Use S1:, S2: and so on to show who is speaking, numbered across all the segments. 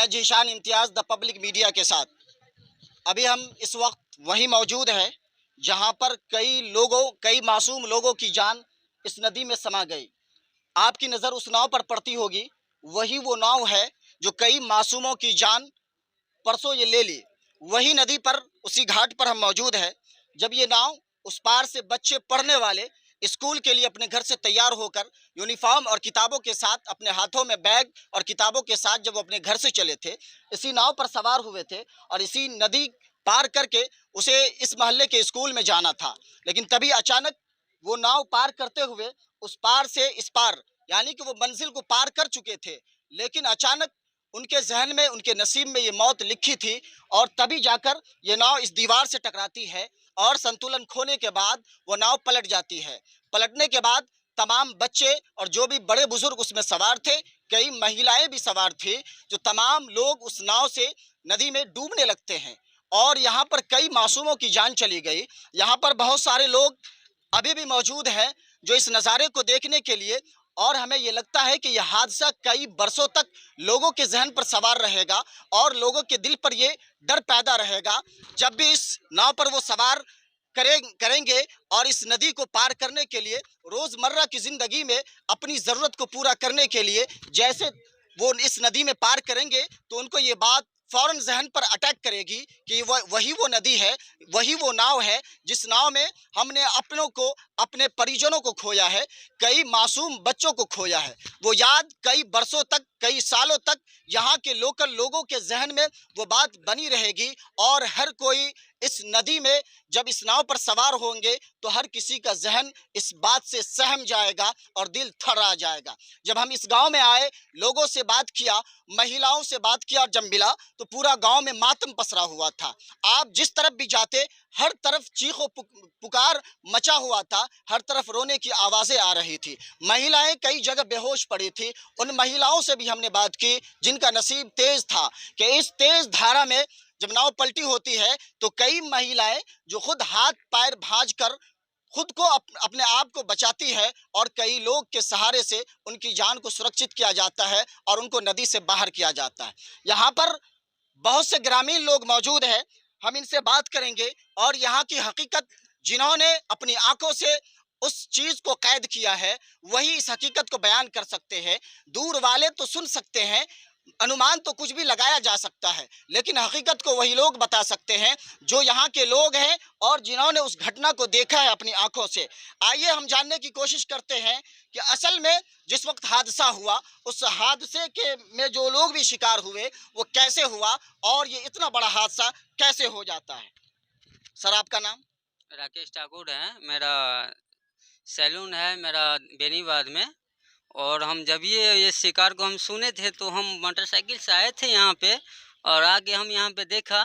S1: मैं जीशान इम्तियाज़ the public media के साथ। अभी हम इस वक्त वहीं मौजूद हैं जहां पर कई मासूम लोगों की जान इस नदी में समा गई। आपकी नज़र उस नाव पर पड़ती होगी, वही वो नाव है जो कई मासूमों की जान परसों ये ले ली। वही नदी पर, उसी घाट पर हम मौजूद हैं जब ये नाव उस पार से बच्चे पढ़ने वाले स्कूल के लिए अपने घर से तैयार होकर यूनिफॉर्म और किताबों के साथ, अपने हाथों में बैग और किताबों के साथ जब वो अपने घर से चले थे, इसी नाव पर सवार हुए थे और इसी नदी पार करके उसे इस मोहल्ले के स्कूल में जाना था। लेकिन तभी अचानक वो नाव पार करते हुए उस पार से इस पार, यानी कि वो मंजिल को पार कर चुके थे, लेकिन अचानक उनके जहन में, उनके नसीब में ये मौत लिखी थी। और तभी जाकर ये नाव इस दीवार से टकराती है और संतुलन खोने के बाद वो नाव पलट जाती है। पलटने के बाद तमाम बच्चे और जो भी बड़े बुजुर्ग उसमें सवार थे, कई महिलाएं भी सवार थी, जो तमाम लोग उस नाव से नदी में डूबने लगते हैं और यहाँ पर कई मासूमों की जान चली गई। यहाँ पर बहुत सारे लोग अभी भी मौजूद हैं जो इस नज़ारे को देखने के लिए, और हमें ये लगता है कि यह हादसा कई बरसों तक लोगों के जहन पर सवार रहेगा और लोगों के दिल पर ये डर पैदा रहेगा। जब भी इस नाव पर वो सवार करेंगे और इस नदी को पार करने के लिए, रोज़मर्रा की ज़िंदगी में अपनी ज़रूरत को पूरा करने के लिए जैसे वो इस नदी में पार करेंगे, तो उनको ये बात फ़ौरन ज़हन पर अटैक करेगी कि वही वो नदी है, वही वो नाव है जिस नाव में हमने अपनों को, अपने परिजनों को खोया है, कई मासूम बच्चों को खोया है। वो याद कई बरसों तक, कई सालों तक यहाँ के लोकल लोगों के जहन में वो बात बनी रहेगी और हर कोई इस नदी में जब इस नाव पर सवार होंगे तो हर किसी का जहन इस बात से सहम जाएगा और दिल थर्रा जाएगा। जब हम इस गांव में आए, लोगों से बात किया, महिलाओं से बात किया और जब मिला तो पूरा गांव में मातम पसरा हुआ था। आप जिस तरफ भी जाते, हर तरफ चीखों पुकार मचा हुआ था, हर तरफ रोने की आवाज़ें आ रही थी। महिलाएं कई जगह बेहोश पड़ी थी। उन महिलाओं से भी हमने बात की जिनका नसीब तेज था कि इस तेज धारा में जब नाव पलटी होती है तो कई महिलाएं जो खुद हाथ पैर भांज कर खुद को अपने आप को बचाती है और कई लोग के सहारे से उनकी जान को सुरक्षित किया जाता है और उनको नदी से बाहर किया जाता है। यहाँ पर बहुत से ग्रामीण लोग मौजूद हैं, हम इनसे बात करेंगे और यहाँ की हकीकत, जिन्होंने अपनी आंखों से उस चीज को कैद किया है, वही इस हकीकत को बयान कर सकते हैं। दूर वाले तो सुन सकते हैं, अनुमान तो कुछ भी लगाया जा सकता है, लेकिन हकीकत को वही लोग बता सकते हैं जो यहाँ के लोग हैं और जिन्होंने उस घटना को देखा है अपनी आंखों से। आइए हम जानने की कोशिश करते हैं कि असल में जिस वक्त हादसा हुआ, उस हादसे के में जो लोग भी शिकार हुए वो कैसे हुआ और ये इतना बड़ा हादसा कैसे हो जाता है। सर, आपका नाम?
S2: राकेश ठाकुर है। मेरा सैलून है मेरा बेनीबाद में। और हम जब ये शिकार को हम सुने थे तो हम मोटरसाइकिल से आए थे यहाँ पे, और आगे हम यहाँ पे देखा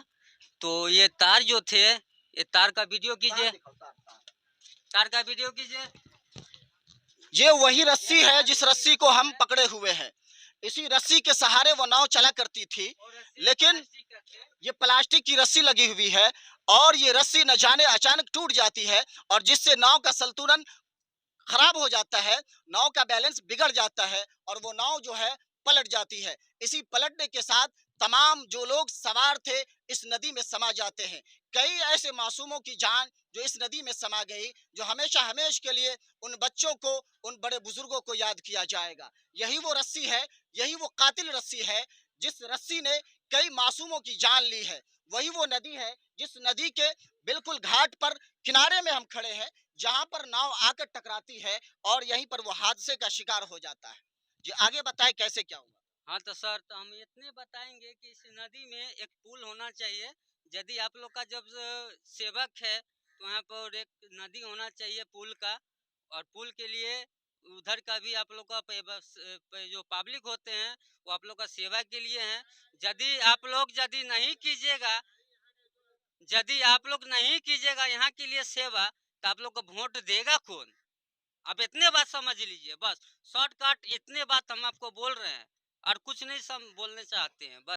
S2: तो ये तार जो थे, ये तार का वीडियो कीजिए, तार का वीडियो कीजिए।
S1: ये वही रस्सी है जिस रस्सी को हम पकड़े हुए हैं। इसी रस्सी के सहारे वो नाव चला करती थी, लेकिन ये प्लास्टिक की रस्सी लगी हुई है और ये रस्सी न जाने अचानक टूट जाती है और जिससे नाव का संतुलन खराब हो जाता है, नाव का बैलेंस बिगड़ जाता है और वो नाव जो है पलट जाती है। इसी पलटने के साथ तमाम जो लोग सवार थे इस नदी में समा जाते हैं। कई ऐसे मासूमों की जान जो इस नदी में समा गई, जो हमेशा हमेश के लिए उन बच्चों को, उन बड़े बुजुर्गों को याद किया जाएगा। यही वो रस्सी है, यही वो कातिल रस्सी है जिस रस्सी ने कई मासूमों की जान ली है। वही वो नदी है जिस नदी के बिल्कुल घाट पर, किनारे में हम खड़े हैं, जहां पर नाव आकर टकराती है और यहीं पर वो हादसे का शिकार हो जाता है। जी, आगे बताएं कैसे क्या हुआ।
S2: हाँ तो सर, तो हम इतने बताएंगे कि इस नदी में एक पुल होना चाहिए। यदि आप लोग का जब सेवक है तो यहाँ पर एक नदी होना चाहिए पुल का। और पुल के लिए उधर का भी आप लोग का जो पब्लिक होते हैं वो आप लोग का सेवा के लिए हैं। यदि आप लोग यदि नहीं कीजिएगा, यदि आप लोग नहीं कीजिएगा यहाँ के लिए सेवा, तो आप लोग को वोट देगा कौन? आप इतने बात समझ लीजिए, बस शॉर्टकट इतने बात हम आपको बोल रहे हैं और कुछ नहीं बोलने चाहते हैं बस।